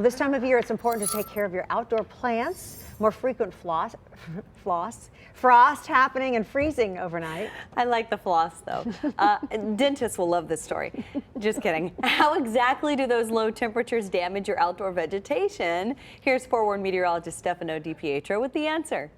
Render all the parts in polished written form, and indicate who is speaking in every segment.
Speaker 1: This time of year, it's important to take care of your outdoor plants. More frequent frost happening and freezing overnight.
Speaker 2: I like the floss, though. Dentists will love this story. Just kidding. How exactly do those low temperatures damage your outdoor vegetation? Here's forewarned meteorologist Stefano with the answer.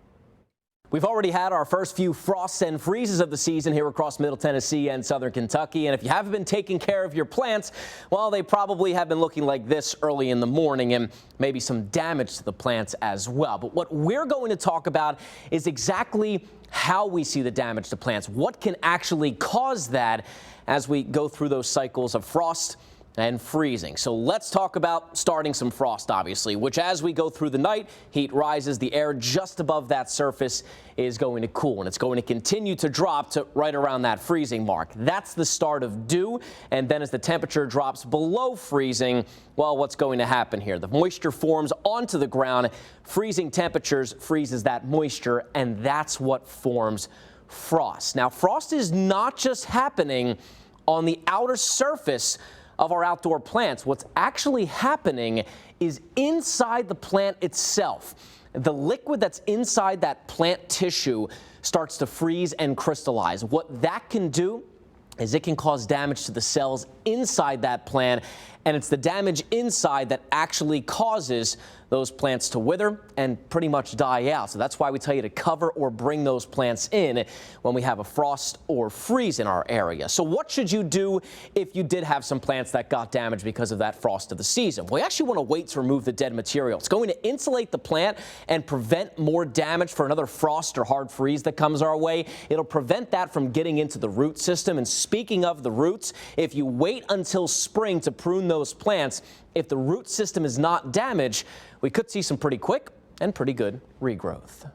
Speaker 3: We've already had our first few frosts and freezes of the season here across Middle Tennessee and Southern Kentucky. And if you haven't been taking care of your plants, well, they probably have been looking like this early in the morning, and maybe some damage to the plants as well. But what we're going to talk about is exactly how we see the damage to plants, what can actually cause that as we go through those cycles of frost and freezing. So let's talk about starting some frost, obviously, which as we go through the night, heat rises, the air just above that surface is going to cool, and it's going to continue to drop to right around that freezing mark. That's the start of dew, and then as the temperature drops below freezing, well, what's going to happen here? The moisture forms onto the ground, freezing temperatures freezes that moisture, and that's what forms frost. Now, frost is not just happening on the outer surface of our outdoor plants. What's actually happening is inside the plant itself. The liquid that's inside that plant tissue starts to freeze and crystallize. What that can do is it can cause damage to the cells inside that plant, and it's the damage inside that actually causes those plants to wither and pretty much die out. So that's why we tell you to cover or bring those plants in when we have a frost or freeze in our area. So what should you do if you did have some plants that got damaged because of that frost of the season? Well, you actually want to wait to remove the dead material. It's going to insulate the plant and prevent more damage for another frost or hard freeze that comes our way. It'll prevent that from getting into the root system. And speaking of the roots, if you wait until spring to prune those plants, if the root system is not damaged, we could see some pretty quick and pretty good regrowth.